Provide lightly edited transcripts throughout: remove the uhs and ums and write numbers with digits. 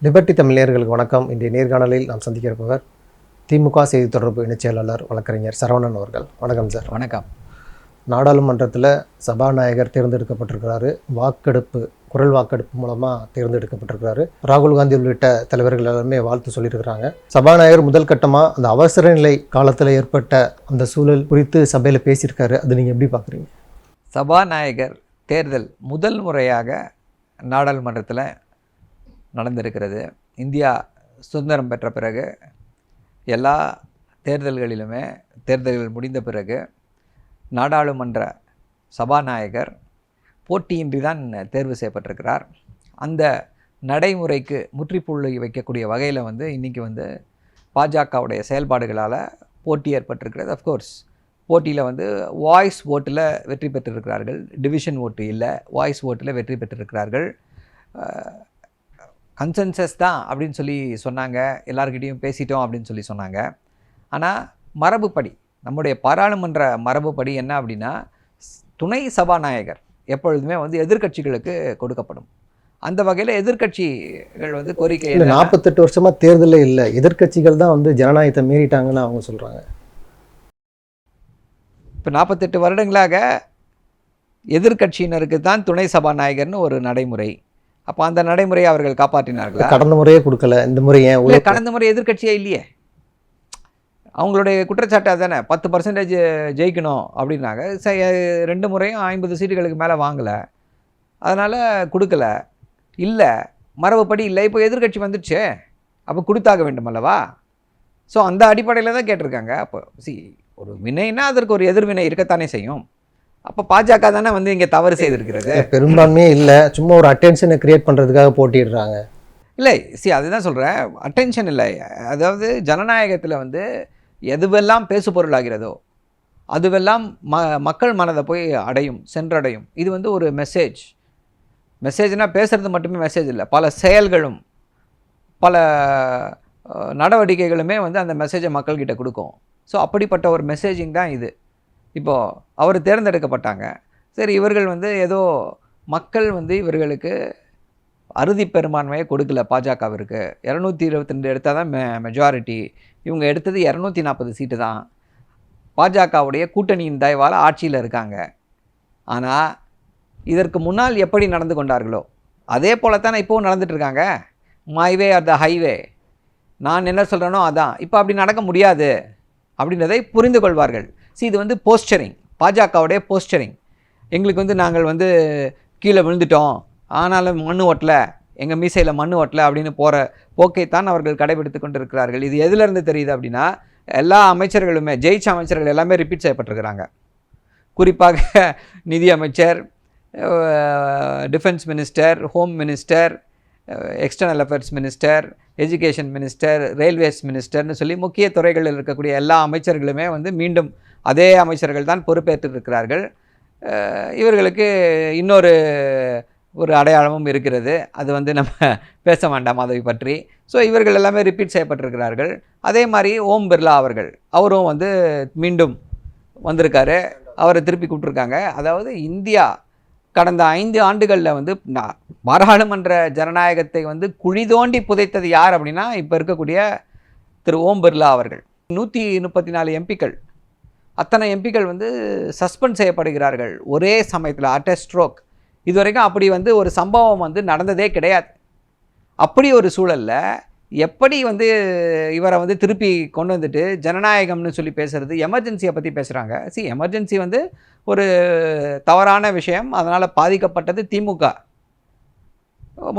Liberty தமிழர்களுக்கு வணக்கம். இன்றைய நேர்காணலில் நாம் சந்திக்க இருப்பவர் திமுக செய்தி தொடர்பு இணைச் செயலாளர் வழக்கறிஞர் சரவணன் அவர்கள். வணக்கம் சார். வணக்கம். நாடாளுமன்றத்தில் சபாநாயகர் தேர்ந்தெடுக்கப்பட்டிருக்கிறாரு. குரல் வாக்கெடுப்பு மூலமாக தேர்ந்தெடுக்கப்பட்டிருக்கிறாரு. ராகுல் காந்தி உள்ளிட்ட தலைவர்கள் எல்லாருமே வாழ்த்து சொல்லியிருக்கிறாங்க. சபாநாயகர் முதல் கட்டமாக அந்த அவசர நிலை காலத்தில் ஏற்பட்ட அந்த சூழல் குறித்து சபையில் பேசியிருக்காரு. அது நீங்கள் எப்படி பார்க்குறீங்க? சபாநாயகர் தேர்தல் முதல் முறையாக நாடாளுமன்றத்தில் நடந்திருக்கிறது. இந்தியா சுதந்திரம் பெற்ற பிறகு எல்லா தேர்தல்கள் முடிந்த பிறகு நாடாளுமன்ற சபாநாயகர் போட்டியின்றி தான் தேர்வு செய்யப்பட்டிருக்கிறார். அந்த நடைமுறைக்கு முற்றுப்புள்ளி வைக்கக்கூடிய வகையில் இன்றைக்கி பாஜகவுடைய செயல்பாடுகளால் போட்டி ஏற்பட்டிருக்கிறது. அஃப்கோர்ஸ் போட்டியில் வாய்ஸ் ஓட்டில் வெற்றி பெற்றிருக்கிறார்கள். டிவிஷன் ஓட்டு இல்லை, வாய்ஸ் ஓட்டில் வெற்றி பெற்றிருக்கிறார்கள். கன்சென்சஸ் தான் அப்படின்னு சொல்லி சொன்னாங்க. எல்லாருக்கிட்டையும் பேசிட்டோம் அப்படின்னு சொல்லி சொன்னாங்க. ஆனால் மரபுப்படி, நம்முடைய பாராளுமன்ற மரபுப்படி என்ன அப்படின்னா, துணை சபாநாயகர் எப்பொழுதுமே எதிர்க்கட்சிகளுக்கு கொடுக்கப்படும். அந்த வகையில் எதிர்க்கட்சிகள் கோரிக்கை 48 வருஷமாக தேர்தலே இல்லை, எதிர்க்கட்சிகள் தான் ஜனநாயகத்தை மீறிட்டாங்கன்னு அவங்க சொல்கிறாங்க. இப்போ 48 வருடங்களாக எதிர்க்கட்சியினருக்கு தான் துணை சபாநாயகர்னு ஒரு நடைமுறை. அப்போ அந்த நடைமுறையை அவர்கள் காப்பாற்றினார்கள். கடந்த முறையே கொடுக்கல, இந்த முறை ஏன்? கடந்த முறை எதிர்க்கட்சியே இல்லையே. அவங்களுடைய குற்றச்சாட்டு அதுதானே, 10% ஜெயிக்கணும் அப்படின்னாங்க. 2 முறையும் 50 சீட்டுகளுக்கு மேலே வாங்கலை, அதனால் கொடுக்கல. இல்லை, மரபுப்படி இல்லை. இப்போ எதிர்க்கட்சி வந்துடுச்சு, அப்போ கொடுத்தாக வேண்டும் அல்லவா? ஸோ அந்த அடிப்படையில் தான் கேட்டிருக்காங்க. அப்போ ஒரு வினைன்னா அதற்கு ஒரு எதிர்வினை இருக்கத்தானே செய்யும். அப்போ பாஜக தானே இங்கே தவறு செய்திருக்கிறது. பெரும்பான்மையே இல்லை, சும்மா ஒரு அட்டென்ஷனை கிரியேட் பண்ணுறதுக்காக போட்டிடுறாங்க. இல்லை, அதுதான் சொல்கிறேன், அட்டென்ஷன் இல்லை. அதாவது ஜனநாயகத்தில் எதுவெல்லாம் பேசு பொருளாகிறதோ அதுவெல்லாம் மக்கள் மனதை போய் சென்றடையும். இது ஒரு மெசேஜ்னால் பேசுகிறது மட்டுமே மெசேஜ் இல்லை, பல செயல்களும் பல நடவடிக்கைகளுமே அந்த மெசேஜை மக்கள்கிட்ட கொடுக்கும். ஸோ அப்படிப்பட்ட ஒரு மெசேஜிங் தான் இது. இப்போது அவர் தேர்ந்தெடுக்கப்பட்டாங்க. சரி, இவர்கள் ஏதோ மக்கள் இவர்களுக்கு அறுதி பெரும்பான்மையை கொடுக்கல. பாஜகவிற்கு 222 எடுத்தால் தான் மெஜாரிட்டி. இவங்க எடுத்தது 240 சீட்டு தான். பாஜகவுடைய கூட்டணியின் தயவால் ஆட்சியில் இருக்காங்க. ஆனால் இதற்கு முன்னால் எப்படி நடந்து கொண்டார்களோ அதே போல தானே இப்போவும் நடந்துகிட்ருக்காங்க. My way or the highway, நான் என்ன சொல்கிறேனோ அதான். இப்போ அப்படி நடக்க முடியாது அப்படின்றதை புரிந்து கொள்வார்கள். இது போஸ்டரிங், பாஜகவுடைய போஸ்டரிங். எங்களுக்கு நாங்கள் கீழே விழுந்துட்டோம், ஆனாலும் மண் ஓட்டலை, எங்கள் மீசையில் மண் ஓட்டலை அப்படின்னு போகிற போக்கைத்தான் அவர்கள் கடைபிடித்து கொண்டிருக்கிறார்கள். இது எதிலிருந்து தெரியுது அப்படின்னா, எல்லா அமைச்சர்களுமே, ஜெயிச்ச அமைச்சர்கள் எல்லாமே ரிப்பீட் செய்யப்பட்டிருக்கிறாங்க. குறிப்பாக நிதி அமைச்சர், defence minister, home minister, external affairs minister, education minister, railways மினிஸ்டர்னு சொல்லி முக்கிய துறைகளில் இருக்கக்கூடிய எல்லா அமைச்சர்களுமே மீண்டும் அதே அமைச்சர்கள் தான் பொறுப்பேற்றிருக்கிறார்கள். இவர்களுக்கு இன்னொரு அடையாளமும் இருக்கிறது, அது நம்ம பேச வேண்டாம் அதை பற்றி. ஸோ இவர்கள் எல்லாமே ரிப்பீட் செய்யப்பட்டிருக்கிறார்கள். அதே மாதிரி ஓம் பிர்லா அவரும் மீண்டும் வந்திருக்காரு, அவரை திருப்பி கூப்பிட்ருக்காங்க. அதாவது இந்தியா கடந்த 5 ஆண்டுகளில் பாராளுமன்ற ஜனநாயகத்தை குழி தோண்டி புதைத்தது யார் அப்படின்னா, இப்போ இருக்கக்கூடிய திரு ஓம் பிர்லா அவர்கள். 134 எம்பிக்கள், அத்தனை எம்பிக்கள் சஸ்பெண்ட் செய்யப்படுகிறார்கள் ஒரே சமயத்தில், அட் எ ஸ்ட்ரோக். இதுவரைக்கும் அப்படி ஒரு சம்பவம் நடந்ததே கிடையாது. அப்படி ஒரு சூழலில் எப்படி இவரை திருப்பி கொண்டு வந்துட்டு ஜனநாயகம்னு சொல்லி பேசுகிறது, எமர்ஜென்சியை பற்றி பேசுகிறாங்க. எமர்ஜென்சி ஒரு தவறான விஷயம், அதனால் பாதிக்கப்பட்டது திமுக,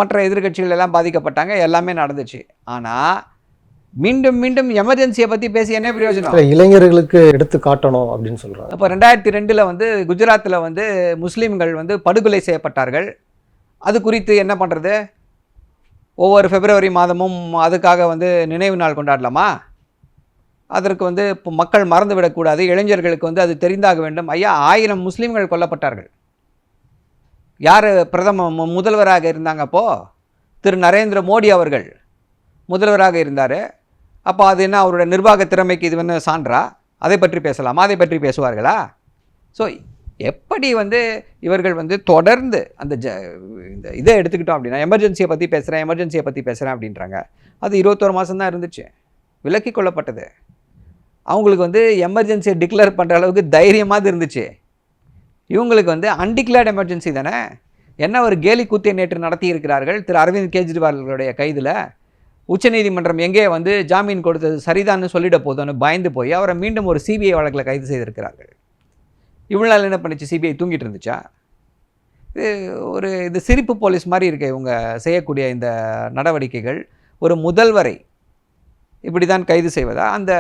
மற்ற எதிர்க்கட்சிகள் எல்லாம் பாதிக்கப்பட்டாங்க, எல்லாமே நடந்துச்சு. ஆனால் மீண்டும் மீண்டும் எமர்ஜென்சியை பற்றி பேசி என்ன பிரயோஜனம்? இளைஞர்களுக்கு எடுத்து காட்டணும் அப்படின்னு சொல்கிறாங்க. அப்போ 2002 குஜராத்தில் முஸ்லீம்கள் படுகொலை செய்யப்பட்டார்கள். அது குறித்து என்ன பண்ணுறது? ஒவ்வொரு பிப்ரவரி மாதமும் அதுக்காக நினைவு நாள் கொண்டாடலாமா? அதற்கு இப்போ மக்கள் மறந்து விடக்கூடாது, இளைஞர்களுக்கு அது தெரிந்தாக வேண்டும். ஐயா, 1000 முஸ்லீம்கள் கொல்லப்பட்டார்கள். யார் முதல்வராக இருந்தாங்க? அப்போது திரு நரேந்திர மோடி அவர்கள் முதல்வராக இருந்தார். அப்போ அது என்ன, அவருடைய நிர்வாக திறமைக்கு இது சான்றா? அதை பற்றி பேசலாமா? அதை பற்றி பேசுவார்களா? ஸோ எப்படி வந்து இவர்கள் வந்து தொடர்ந்து அந்த இந்த இதை எடுத்துக்கிட்டோம் அப்படின்னா எமர்ஜென்சியை பற்றி பேசுகிறேன் அப்படின்றாங்க. அது 21 மாதம் தான் இருந்துச்சு, விலக்கி கொள்ளப்பட்டது. அவங்களுக்கு வந்து எமர்ஜென்சியை டிக்ளேர் பண்ணுற அளவுக்கு தைரியமாக இருந்துச்சு. இவங்களுக்கு வந்து அன்டிக்ளேர்ட் எமர்ஜென்சி தானே. என்ன ஒரு கேலி கூத்தியை நேற்று நடத்தி இருக்கிறார்கள் திரு அரவிந்த் கெஜ்ரிவாலுடைய கைதில். உச்சநீதிமன்றம் எங்கே வந்து ஜாமீன் கொடுத்தது சரிதான்னு சொல்லிட போதும்னு பயந்து போய் அவரை மீண்டும் ஒரு சிபிஐ வழக்கில் கைது செய்திருக்கிறார்கள். இவ்வளோ நாள் என்ன பண்ணிச்சு, சிபிஐ தூங்கிட்டு இருந்துச்சா? இது சிரிப்பு போலீஸ் மாதிரி இருக்கு இவங்க செய்யக்கூடிய இந்த நடவடிக்கைகள். ஒரு முதல்வரை இப்படி தான் கைது செய்வதா? அந்த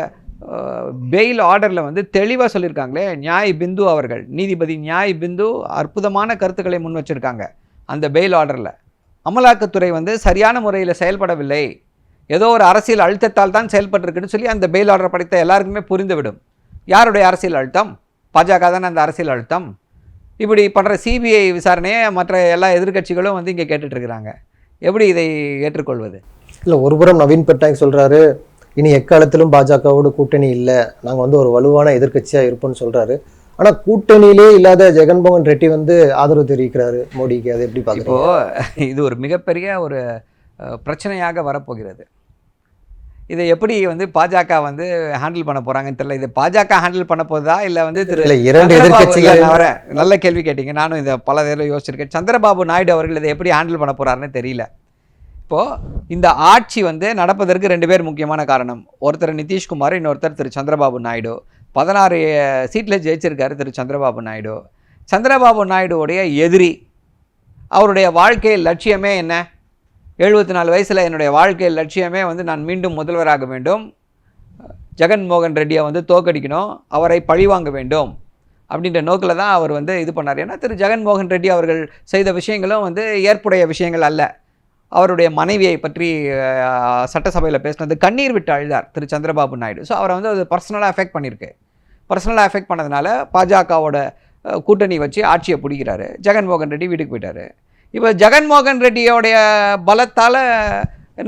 பெயில் ஆர்டரில் வந்து தெளிவாக சொல்லியிருக்காங்களே, நியாய் பிந்து அவர்கள், நீதிபதி நியாய் பிந்து அற்புதமான கருத்துக்களை முன் வச்சுருக்காங்க அந்த பெயில் ஆர்டரில். அமலாக்கத்துறை வந்து சரியான முறையில் செயல்படவில்லை, ஏதோ ஒரு அரசியல் அழுத்தத்தால் தான் செயல்பட்டுருக்குன்னு சொல்லி அந்த பெயில் ஆர்டர் படித்த எல்லாருக்குமே புரிந்துவிடும். யாருடைய அரசியல் அழுத்தம்? பாஜக தானே அந்த அரசியல் அழுத்தம். இப்படி பண்ணுற சிபிஐ விசாரணையை மற்ற எல்லா எதிர்க்கட்சிகளும் வந்து இங்கே கேட்டுட்ருக்குறாங்க. எப்படி இதை ஏற்றுக்கொள்வது? இல்லை, ஒருபுறம் நவீன் பட்நாயக் சொல்கிறாரு, இனி எக்காலத்திலும் பாஜகவோட கூட்டணி இல்லை, நாங்கள் வந்து ஒரு வலுவான எதிர்க்கட்சியாக இருப்போம்னு சொல்கிறாரு. ஆனால் கூட்டணியிலே இல்லாத ஜெகன்மோகன் ரெட்டி வந்து ஆதரவு தெரிவிக்கிறாரு மோடிக்கு. அது எப்படி பார்க்குறீங்க? இப்போது இது ஒரு மிகப்பெரிய ஒரு பிரச்சனையாக வரப்போகிறது. இதை எப்படி வந்து பாஜக வந்து ஹேண்டில் பண்ண போகிறாங்கன்னு தெரியல. இது பாஜக ஹேண்டில் பண்ண போதா இல்லை வந்து இரண்டு எதிர்க்கட்சிகள்? நல்ல கேள்வி கேட்டீங்க. நானும் இதை பல நேரம் யோசிச்சிருக்கேன். சந்திரபாபு நாயுடு அவர்கள் இதை எப்படி ஹேண்டில் பண்ண போகிறாருன்னு தெரியல. இப்போது இந்த ஆட்சி வந்து நடப்பதற்கு 2 பேர் முக்கியமான காரணம். ஒருத்தர் நிதிஷ்குமார், இன்னொருத்தர் திரு சந்திரபாபு நாயுடு. 16 சீட்டில் ஜெயிச்சிருக்காரு திரு சந்திரபாபு நாயுடு. சந்திரபாபு நாயுடுவுடைய எதிரி, அவருடைய வாழ்க்கை லட்சியமே என்ன? 74 வயசில் என்னுடைய வாழ்க்கை லட்சியமே வந்து நான் மீண்டும் முதல்வராக வேண்டும், ஜெகன்மோகன் ரெட்டியை வந்து தோக்கடிக்கணும், அவரை பழிவாங்க வேண்டும் அப்படின்ற நோக்கில் தான் அவர் வந்து இது பண்ணார். ஏன்னா திரு ஜெகன்மோகன் ரெட்டி அவர்கள் செய்த விஷயங்களும் வந்து ஏற்புடைய விஷயங்கள் அல்ல. அவருடைய மனைவியை பற்றி சட்டசபையில் பேசினது கண்ணீர் விட்டு அழுதார் திரு சந்திரபாபு நாயுடு. ஸோ அவரை வந்து அது பர்சனலாக அஃபெக்ட் பண்ணியிருக்கு. பர்சனலாக அஃபெக்ட் பண்ணதுனால பாஜகவோட கூட்டணி வச்சு ஆட்சியை பிடிக்கிறாரு. ஜெகன்மோகன் ரெட்டி வீட்டுக்கு போயிட்டார். இப்போ ஜெகன்மோகன் ரெட்டியோடைய பலத்தால்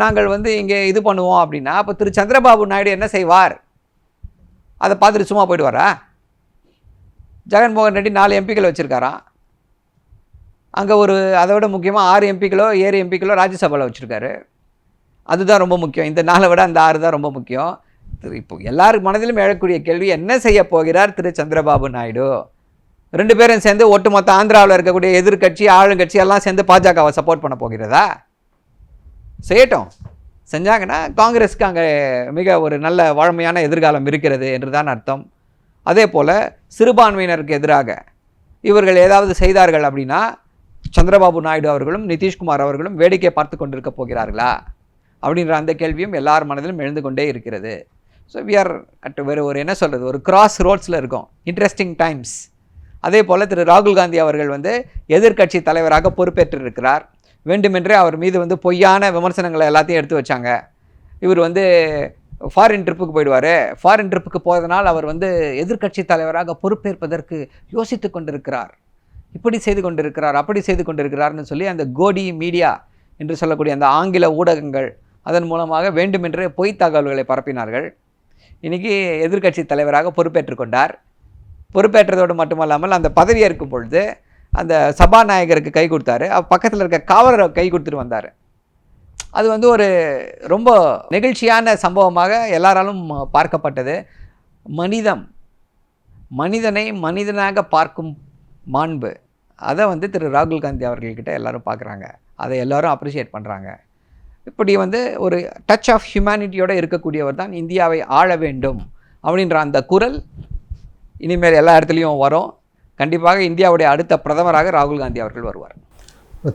நாங்கள் வந்து இங்கே இது பண்ணுவோம் அப்படின்னா அப்போ திரு சந்திரபாபு நாயுடு என்ன செய்வார்? அதை பார்த்துட்டு சும்மா போயிடுவாரா? ஜெகன்மோகன் ரெட்டி 4 எம்பிக்கள் வச்சுருக்காராம். அங்கே ஒரு அதை விட முக்கியமாக 6 எம்பிக்களோ 7 எம்பிக்களோ ராஜ்யசபாவில் வச்சுருக்காரு. அதுதான் ரொம்ப முக்கியம். இந்த 4 விட அந்த 6 தான் ரொம்ப முக்கியம். இப்போ எல்லாரும் மனதிலும் எழக்கூடிய கேள்வி, என்ன செய்ய போகிறார் திரு சந்திரபாபு நாயுடு? 2 பேரும் சேர்ந்து ஒட்டுமொத்த ஆந்திராவில் இருக்கக்கூடிய எதிர்கட்சி ஆளுங்கட்சி எல்லாம் சேர்ந்து பாஜகவை சப்போர்ட் பண்ண போகிறதா? செய்யட்டும். செஞ்சாங்கன்னா காங்கிரஸுக்கு அங்கே மிக ஒரு நல்ல வழமையான எதிர்காலம் இருக்கிறது என்று தான் அர்த்தம். அதே போல் சிறுபான்மையினருக்கு எதிராக இவர்கள் ஏதாவது செய்தார்கள் அப்படின்னா சந்திரபாபு நாயுடு அவர்களும் நிதிஷ்குமார் அவர்களும் வேடிக்கை பார்த்து கொண்டிருக்க போகிறார்களா அப்படின்ற அந்த கேள்வியும் எல்லார் மனதிலும் எழுந்து கொண்டே இருக்கிறது. ஸோ வி ஆர் அட் ஒரு என்ன சொல்கிறது, ஒரு கிராஸ் ரோட்ஸில் இருக்கும். Interesting times. அதே போல் திரு ராகுல் காந்தி அவர்கள் வந்து எதிர்க்கட்சி தலைவராக பொறுப்பேற்றிருக்கிறார். வேண்டுமென்றே அவர் மீது வந்து பொய்யான விமர்சனங்களை எல்லாத்தையும் எடுத்து வச்சாங்க. இவர் வந்து ஃபாரின் ட்ரிப்புக்கு போயிடுவார், ஃபாரின் ட்ரிப்புக்கு போவதனால் அவர் வந்து எதிர்க்கட்சி தலைவராக பொறுப்பேற்பதற்கு யோசித்து கொண்டிருக்கிறார், இப்படி செய்து கொண்டிருக்கிறார், அப்படி செய்து கொண்டிருக்கிறார்னு சொல்லி அந்த கோடி மீடியா என்று சொல்லக்கூடிய அந்த ஆங்கில ஊடகங்கள் அதன் மூலமாக வேண்டுமென்றே பொய் தகவல்களை பரப்பினார்கள். இன்றைக்கி எதிர்க்கட்சி தலைவராக பொறுப்பேற்றுக்கொண்டார். பொறுப்பேற்றதோடு மட்டுமல்லாமல் அந்த பதவி ஏற்கும் பொழுது அந்த சபாநாயகருக்கு கை கொடுத்தாரு, பக்கத்தில் இருக்க காவலரை கை கொடுத்துட்டு வந்தார். அது வந்து ஒரு ரொம்ப நெகிழ்ச்சியான சம்பவமாக எல்லாராலும் பார்க்கப்பட்டது. மனிதனை மனிதனாக பார்க்கும் மாண்பு, அதை வந்து திரு ராகுல் காந்தி அவர்கள்கிட்ட எல்லாரும் பார்க்குறாங்க, அதை எல்லாரும் அப்ரிஷியேட் பண்ணுறாங்க. இப்படி வந்து ஒரு டச் ஆஃப் ஹியூமனிட்டியோடு இருக்கக்கூடியவர் தான் இந்தியாவை ஆள வேண்டும் அப்படின்ற அந்த குரல் இனிமேல் எல்லா இடத்துலையும் வரும். கண்டிப்பாக இந்தியாவுடைய அடுத்த பிரதமராக ராகுல் காந்தி அவர்கள் வருவார்.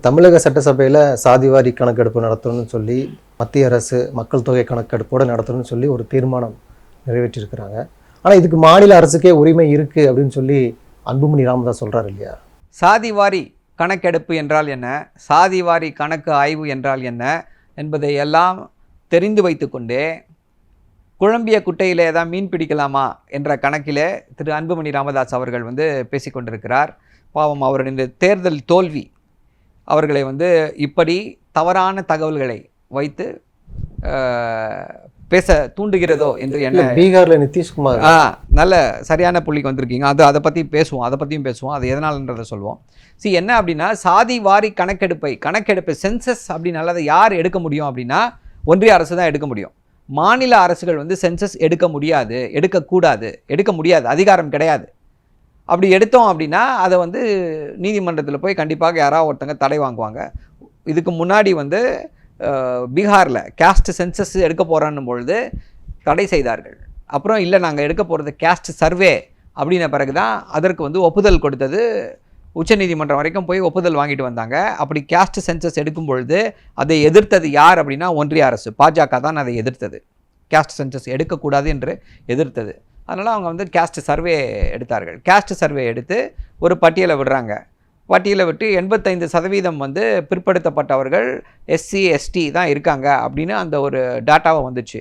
தமிழக சட்டசபையில் சாதிவாரி கணக்கெடுப்பு நடத்தணும்னு சொல்லி மத்திய அரசு மக்கள் தொகை கணக்கெடுப்போடு நடத்தணும்னு சொல்லி ஒரு தீர்மானம் நிறைவேற்றியிருக்கிறாங்க. ஆனால் இதுக்கு மாநில அரசுக்கே உரிமை இருக்குது அப்படின்னு சொல்லி அன்புமணி ராமதாஸ் சொல்கிறார் இல்லையா? சாதிவாரி கணக்கெடுப்பு என்றால் என்ன, சாதிவாரி கணக்கு ஆய்வு என்றால் என்ன என்பதை எல்லாம் தெரிந்து வைத்து கொண்டே குழம்பிய குட்டையிலே தான் மீன் பிடிக்கலாமா என்ற கணக்கிலே திரு அன்புமணி ராமதாஸ் அவர்கள் வந்து பேசிக்கொண்டிருக்கிறார். பாவம், அவருடைய தேர்தல் தோல்வி அவர்களை வந்து இப்படி தவறான தகவல்களை வைத்து பேச தூண்டுகிறதோ என்று இல்ல, என்ன பீகார்ல நிதிஷ்குமார் நல்ல சரியான புள்ளிக்கு வந்திருக்கீங்க. அதை பற்றி பேசுவோம், அதை பற்றியும் பேசுவோம், அது எதனாலன்றதை சொல்லுவோம். என்ன அப்படின்னா, சாதி வாரி கணக்கெடுப்பு சென்சஸ் அப்படின்னால அதை யார் எடுக்க முடியும் அப்படின்னா ஒன்றிய அரசு தான் எடுக்க முடியும். மாநில அரசுகள் வந்து சென்சஸ் எடுக்க முடியாது, எடுக்க முடியாது, அதிகாரம் கிடையாது. அப்படி எடுத்தோம் அப்படின்னா அதை வந்து நீதிமன்றத்தில் போய் கண்டிப்பாக யாராவது ஒருத்தங்க தடை வாங்குவாங்க. இதுக்கு முன்னாடி வந்து பீகாரில் கேஸ்ட் சென்சஸ் எடுக்க போகிறான்னும் பொழுது தடை செய்தார்கள். அப்புறம் இல்லை, நாங்கள் எடுக்க போகிறது கேஸ்ட் சர்வே அப்படின்ன பிறகு தான் அதற்கு வந்து ஒப்புதல் கொடுத்தது. உச்சநீதிமன்றம் வரைக்கும் போய் ஒப்புதல் வாங்கிட்டு வந்தாங்க. அப்படி கேஸ்ட் சென்சஸ் எடுக்கும் பொழுது அதை எதிர்த்தது யார் அப்படின்னா ஒன்றிய அரசு, பாஜக தான் அதை எதிர்த்தது. கேஸ்ட் சென்சஸ் எடுக்கக்கூடாது என்று எதிர்த்தது. அதனால் அவங்க வந்து கேஸ்ட் சர்வே எடுத்தார்கள். கேஸ்ட் சர்வே எடுத்து ஒரு பட்டியலை விடுறாங்க. பட்டியலை விட்டு 85% வந்து பிற்படுத்தப்பட்டவர்கள் SC ST தான் இருக்காங்க அப்படின்னு அந்த ஒரு டேட்டாவை வந்துச்சு.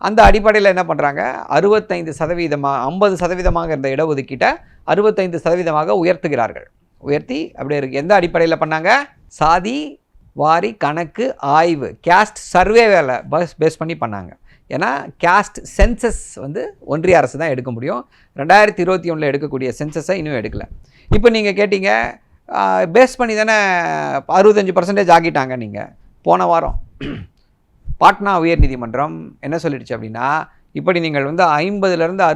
அந்த அடிப்படையில் என்ன பண்ணுறாங்க, 65%, 50% இருந்த இடஒதுக்கீட்டை 65% உயர்த்துகிறார்கள். உயர்த்தி அப்படியே இருக்குது. எந்த அடிப்படையில் பண்ணாங்க? சாதி வாரி கணக்கு ஆய்வு, கேஸ்ட் சர்வே வேலை பேஸ் பண்ணி பண்ணாங்க. ஏன்னா கேஸ்ட் சென்சஸ் வந்து ஒன்றிய அரசு தான் எடுக்க முடியும். 2021 எடுக்கக்கூடிய சென்சஸை இன்னும் எடுக்கலை. இப்போ நீங்கள் கேட்டீங்க, பேஸ் பண்ணி தானே 65% ஆக்கிட்டாங்க. நீங்கள் போன வாரம் பாட்னா உயர்நீதிமன்றம் என்ன சொல்லிடுச்சு அப்படின்னா, இப்படி நீங்கள் வந்து 50%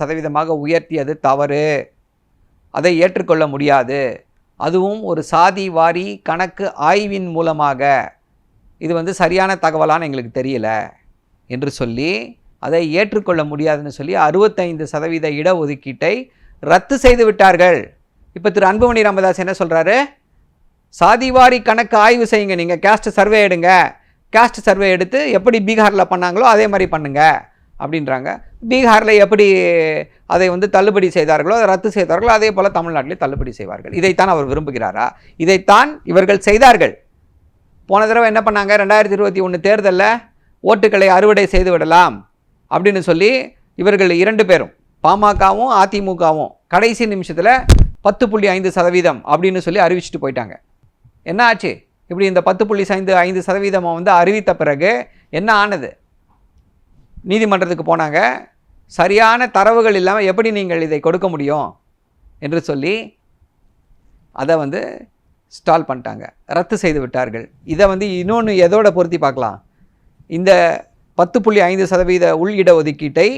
65% உயர்த்தியது தவறு, அதை ஏற்றுக்கொள்ள முடியாது, அதுவும் ஒரு சாதி வாரி கணக்கு ஆய்வின் மூலமாக, இது வந்து சரியான தகவலான எங்களுக்கு தெரியல என்று சொல்லி அதை ஏற்றுக்கொள்ள முடியாதுன்னு சொல்லி 65% இடஒதுக்கீட்டை ரத்து செய்து விட்டார்கள். இப்போ திரு அன்புமணி ராமதாஸ் என்ன சொல்கிறாரு, சாதிவாரி கணக்கு ஆய்வு செய்யுங்க, நீங்கள் கேஸ்ட் சர்வே எடுங்க, கேஸ்ட் சர்வே எடுத்து எப்படி பீகாரில் பண்ணாங்களோ அதே மாதிரி பண்ணுங்க அப்படின்றாங்க. பீகாரில் எப்படி அதை வந்து தள்ளுபடி செய்தார்களோ, அதை ரத்து செய்தார்களோ, அதே போல் தமிழ்நாட்டிலே தள்ளுபடி செய்வார்கள். இதைத்தான் அவர் விரும்புகிறாரா? இதைத்தான் இவர்கள் செய்தார்கள். போன தடவை என்ன பண்ணாங்க, 2021 தேர்தலில் ஓட்டுக்களை அறுவடை செய்து விடலாம் அப்படின்னு சொல்லி இவர்கள் 2 பேரும், பாமகவும் அதிமுகவும், கடைசி நிமிஷத்தில் 10.5% அப்படின்னு சொல்லி அறிவிச்சுட்டு போயிட்டாங்க. என்ன ஆச்சு? இப்படி இந்த 10.5% வந்து அறிவித்த பிறகு என்ன ஆனது? நீதிமன்றத்துக்கு போனாங்க. சரியான தரவுகள் இல்லாமல் எப்படி நீங்கள் இதை கொடுக்க முடியும் என்று சொல்லி அதை வந்து ஸ்டால் பண்ணிட்டாங்க, ரத்து செய்து விட்டார்கள். இதை வந்து இன்னொன்று எதோட பொருத்தி பார்க்கலாம், இந்த 10.5% உள் இடஒதுக்கீட்டை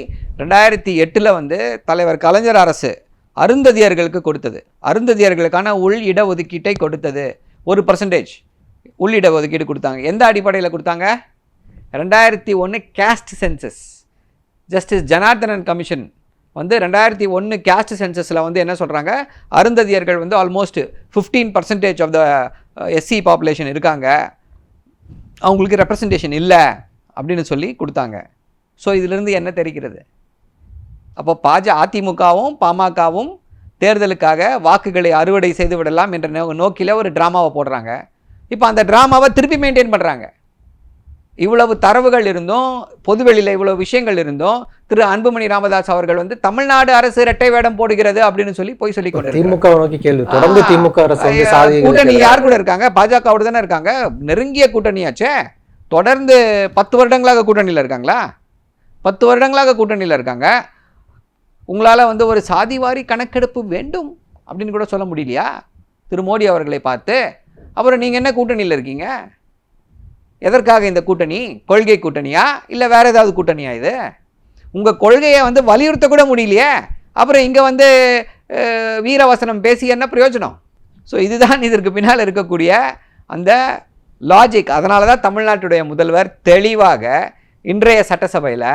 2008 வந்து தலைவர் கலைஞர் அரசு அருந்ததியர்களுக்கு கொடுத்தது. அருந்ததியர்களுக்கான உள் இடஒதுக்கீட்டை கொடுத்தது. 1% உள் இடஒதுக்கீடு கொடுத்தாங்க. எந்த அடிப்படையில் கொடுத்தாங்க? 2001 caste census. Justice Janardhanan commission வந்து 2001 கேஸ்ட் சென்சஸில் வந்து என்ன சொல்கிறாங்க, அருந்ததியர்கள் வந்து almost 15% of the SC population இருக்காங்க, அவங்களுக்கு ரெப்ரசன்டேஷன் இல்லை அப்படின்னு சொல்லி கொடுத்தாங்க. ஸோ இதிலிருந்து என்ன தெரிகிறது? அப்போ அதிமுகவும் பாமகவும் தேர்தலுக்காக வாக்குகளை அறுவடை செய்து விடலாம் என்ற நோக்கில் ஒரு ட்ராமாவை போடுறாங்க. இப்போ அந்த ட்ராமாவை திருப்பி மெயின்டைன் பண்ணுறாங்க. இவ்வளவு தரவுகள் இருந்தும், பொதுவெளியில் இவ்வளவு விஷயங்கள் இருந்தும், திரு அன்புமணி ராமதாஸ் அவர்கள் வந்து தமிழ்நாடு அரசு இரட்டை வேடம் போடுகிறது அப்படின்னு சொல்லி போய் சொல்லி கொண்டு திமுக நோக்கி கேள்வி. தொடர்ந்து திமுக அரசு கூட்டணி யார் கூட இருக்காங்க? பாஜகவோடு தானே இருக்காங்க. நெருங்கிய கூட்டணியாச்சே. தொடர்ந்து 10 வருடங்களாக கூட்டணியில் இருக்காங்களா? 10 வருடங்களாக கூட்டணியில் இருக்காங்க. உங்களால் வந்து ஒரு சாதிவாரி கணக்கெடுப்பு வேண்டும் அப்படின்னு கூட சொல்ல முடியலையா திரு மோடி அவர்களை பார்த்து? அப்புறம் நீங்கள் என்ன கூட்டணியில் இருக்கீங்க? எதற்காக இந்த கூட்டணி? கொள்கை கூட்டணியா இல்லை வேற ஏதாவது கூட்டணியா? இது உங்கள் கொள்கையை வந்து வலியுறுத்த கூட முடியலையே, அப்புறம் இங்கே வந்து வீரவசனம் பேசி என்ன பிரயோஜனம்? ஸோ இதுதான் இதற்கு பின்னால் இருக்கக்கூடிய அந்த லாஜிக். அதனால தான் தமிழ்நாட்டுடைய முதல்வர் தெளிவாக இன்றைய சட்டசபையில்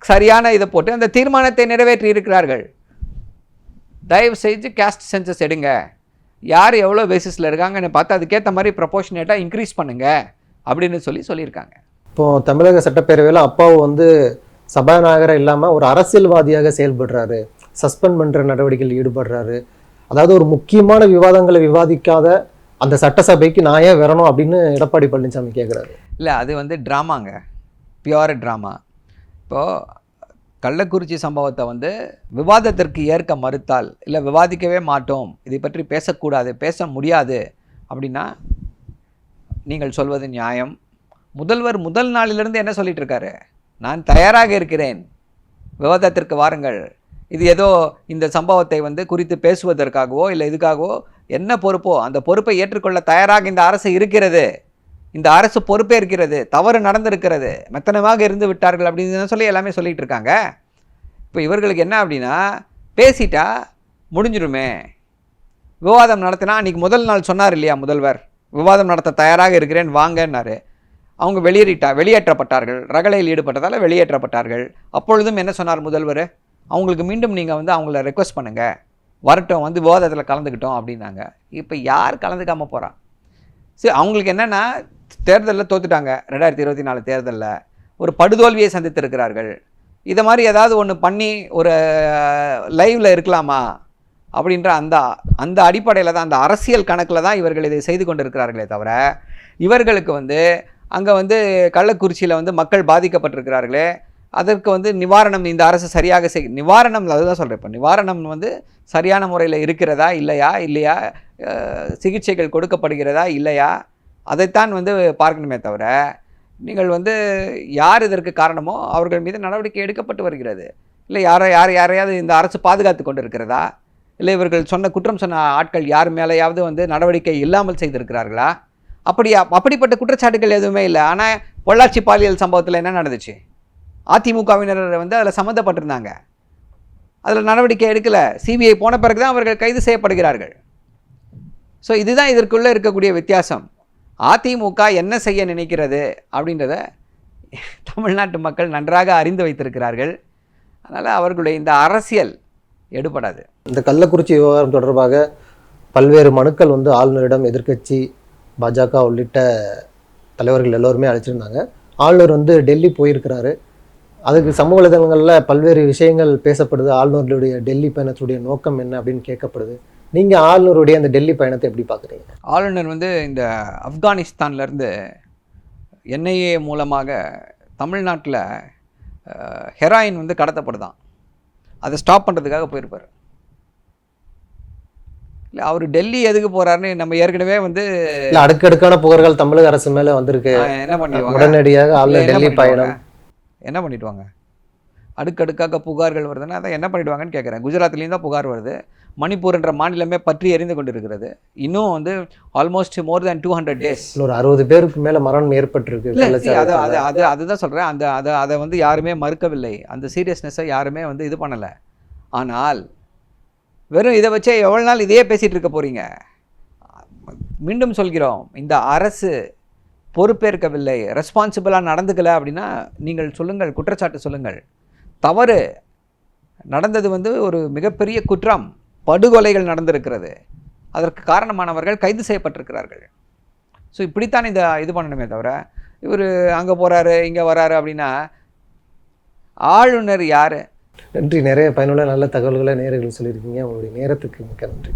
சரியான இதை போட்டு அந்த தீர்மானத்தை நிறைவேற்றி இருக்கிறார்கள். தயவு செய்து கேஸ்ட் சென்சஸ் எடுங்க, யார் எவ்வளோ பேசிஸில் இருக்காங்கன்னு பார்த்து அதுக்கேற்ற மாதிரி ப்ரொபோஷனேட்டாக இன்க்ரீஸ் பண்ணுங்க அப்படின்னு சொல்லியிருக்காங்க. இப்போது தமிழக சட்டப்பேரவையில் அப்பாவு வந்து சபாநாயகராக இல்லாமல் ஒரு அரசியல்வாதியாக செயல்படுறாரு, சஸ்பெண்ட் பண்ணுற நடவடிக்கையில் ஈடுபடுறாரு. அதாவது ஒரு முக்கியமான விவாதங்களை விவாதிக்காத அந்த சட்டசபைக்கு நான் ஏன் வரணும் அப்படின்னு எடப்பாடி பழனிசாமி கேட்குறாரு. இல்லை, அது வந்து ட்ராமாங்க, பியூர் ட்ராமா. இப்போது கள்ளக்குறிச்சி சம்பவத்தை வந்து விவாதத்திற்கு ஏற்க மறுத்தால், இல்லை விவாதிக்கவே மாட்டோம், இதை பற்றி பேசக்கூடாது, பேச முடியாது அப்படின்னா நீங்கள் சொல்வது நியாயம். முதல்வர் முதல் நாளிலிருந்து என்ன சொல்லிட்டு இருக்காரு? நான் தயாராக இருக்கிறேன், விவாதத்திற்கு வாருங்கள். இது ஏதோ இந்த சம்பவத்தை வந்து குறித்து பேசுவதற்காகவோ இல்லை இதுக்காகவோ என்ன பொறுப்போ அந்த பொறுப்பை ஏற்றுக்கொள்ள தயாராக இந்த அரசு இருக்கிறது. இந்த அரசு பொறுப்பே இருக்கிறது. தவறு நடந்திருக்கிறது, மெத்தனமாக இருந்து விட்டார்கள் அப்படின்னு சொல்லி எல்லாமே சொல்லிகிட்டு இருக்காங்க. இப்போ இவர்களுக்கு என்ன அப்படின்னா, பேசிட்டா முடிஞ்சிடுமே. விவாதம் நடத்தினா அன்றைக்கி முதல் நாள் சொன்னார் இல்லையா முதல்வர், விவாதம் நடத்த தயாராக இருக்கிறேன் வாங்கன்னாரு. அவங்க வெளியேற்றப்பட்டார்கள், ரகளையில் ஈடுபட்டதால் வெளியேற்றப்பட்டார்கள். அப்பொழுதும் என்ன சொன்னார் முதல்வர், அவங்களுக்கு மீண்டும் நீங்கள் வந்து அவங்கள ரெக்வஸ்ட் பண்ணுங்கள், வரட்டும், வந்து விவாதத்தில் கலந்துக்கிட்டோம் அப்படின்னாங்க. இப்போ யார் கலந்துக்காமல் போகிறா? சரி, அவங்களுக்கு என்னென்னா தேர்தலில் தோத்துட்டாங்க, 2024 தேர்தலில் ஒரு படுதோல்வியை சந்தித்திருக்கிறார்கள். இதை மாதிரி ஏதாவது ஒன்று பண்ணி ஒரு லைவில் இருக்கலாமா அப்படின்ற அந்த அடிப்படையில் தான், அந்த அரசியல் கணக்கில் தான் இவர்கள் இதை செய்து கொண்டிருக்கிறார்களே தவிர, இவர்களுக்கு வந்து அங்கே வந்து கள்ளக்குறிச்சியில் வந்து மக்கள் பாதிக்கப்பட்டிருக்கிறார்களே, அதற்கு வந்து நிவாரணம் இந்த அரசு சரியாக நிவாரணம், அதுதான் சொல்கிறேன். இப்போ நிவாரணம் வந்து சரியான முறையில் இருக்கிறதா இல்லையா, சிகிச்சைகள் கொடுக்கப்படுகிறதா இல்லையா, அதைத்தான் வந்து பார்க்கணுமே தவிர, நீங்கள் வந்து யார் இதற்கு காரணமோ அவர்கள் மீது நடவடிக்கை எடுக்கப்பட்டு வருகிறது. இல்லை யாரையாவது இந்த அரசு பாதுகாத்து கொண்டு இருக்கிறதா, இல்லை இவர்கள் குற்றம் சொன்ன ஆட்கள் யார் மேலேயாவது வந்து நடவடிக்கை இல்லாமல் செய்திருக்கிறார்களா? அப்படிப்பட்ட குற்றச்சாட்டுகள் எதுவுமே இல்லை. ஆனால் பொள்ளாச்சி பாலியல் சம்பவத்தில் என்ன நடந்துச்சு? அதிமுகவினர் வந்து அதில் சம்மந்தப்பட்டிருந்தாங்க, அதில் நடவடிக்கை எடுக்கலை. சிபிஐ போன பிறகு தான் அவர்கள் கைது செய்யப்படுகிறார்கள். ஸோ இதுதான் இதற்குள்ளே இருக்கக்கூடிய வித்தியாசம். அதிமுக என்ன செய்ய நினைக்கிறது அப்படின்றத தமிழ்நாட்டு மக்கள் நன்றாக அறிந்து வைத்திருக்கிறார்கள். அதனால் அவர்களுடைய இந்த அரசியல் எடுபடாது. இந்த கள்ளக்குறிச்சி விவகாரம் தொடர்பாக பல்வேறு மனுக்கள் வந்து ஆளுநரிடம் எதிர்க்கட்சி, பாஜக உள்ளிட்ட தலைவர்கள் எல்லோருமே அழைச்சிருந்தாங்க. ஆளுநர் வந்து டெல்லி போயிருக்கிறாரு. அதுக்கு சமூக வலைதளங்களில் பல்வேறு விஷயங்கள் பேசப்படுது. ஆளுநருடைய டெல்லி பயணத்துடைய நோக்கம் என்ன அப்படின்னு கேட்கப்படுது. நீங்கள் ஆளுநருடைய அந்த டெல்லி பயணத்தை எப்படி பார்க்குறீங்க? ஆளுநர் வந்து இந்த ஆப்கானிஸ்தான்லேருந்து என்ஐஏ மூலமாக தமிழ்நாட்டில் ஹெராயின் வந்து கடத்தப்படுதான், அதை ஸ்டாப் பண்ணுறதுக்காக போயிருப்பார். இல்லை, அவர் டெல்லி எதுக்கு போகிறாருன்னு நம்ம ஏற்கனவே வந்து அடுக்கடுக்கான புகார்கள் தமிழக அரசு மேலே வந்திருக்கு. என்ன பண்ணிடுவாங்க உடனடியாக ஆளுநர் டெல்லி பயணம் என்ன பண்ணிடுவாங்க? அடுக்கடுக்காக புகார்கள் வருதுன்னா அதை என்ன பண்ணிடுவாங்கன்னு கேட்குறேன். குஜராத்லேயும் தான் புகார் வருது. மணிப்பூர் என்ற மாநிலமே பற்றி எரிந்து கொண்டிருக்கிறது. இன்னும் வந்து ஆல்மோஸ்ட் மோர் தேன் 200 days, ஒரு 60 பேருக்கு மேலே மரணம் ஏற்பட்டிருக்கு. அதுதான் சொல்கிறேன். அதை வந்து யாருமே மறுக்கவில்லை. அந்த சீரியஸ்னஸை யாருமே வந்து இது பண்ணலை. ஆனால் வெறும் இதை வச்சே எவ்வளோ நாள் இதையே பேசிகிட்டு இருக்க போகிறீங்க? மீண்டும் சொல்கிறோம், இந்த அரசு பொறுப்பேற்கவில்லை, ரெஸ்பான்சிபிளாக நடந்துக்கலை அப்படின்னா நீங்கள் சொல்லுங்கள், குற்றச்சாட்டு சொல்லுங்கள். தவறு நடந்தது வந்து ஒரு மிகப்பெரிய குற்றம், படுகொலைகள் நடந்திருக்கிறது. அதற்கு காரணமானவர்கள் கைது செய்யப்பட்டிருக்கிறார்கள். ஸோ இப்படித்தான் இது பண்ணணுமே தவிர, இவர் அங்கே போகிறாரு இங்கே வராரு அப்படின்னா ஆளுநர் யார்? நன்றி. நிறைய பயனுள்ள நல்ல தகவல்களை நேயர்களுக்கு சொல்லியிருக்கீங்க. உங்களுடைய நேரத்துக்கு மிக்க நன்றி.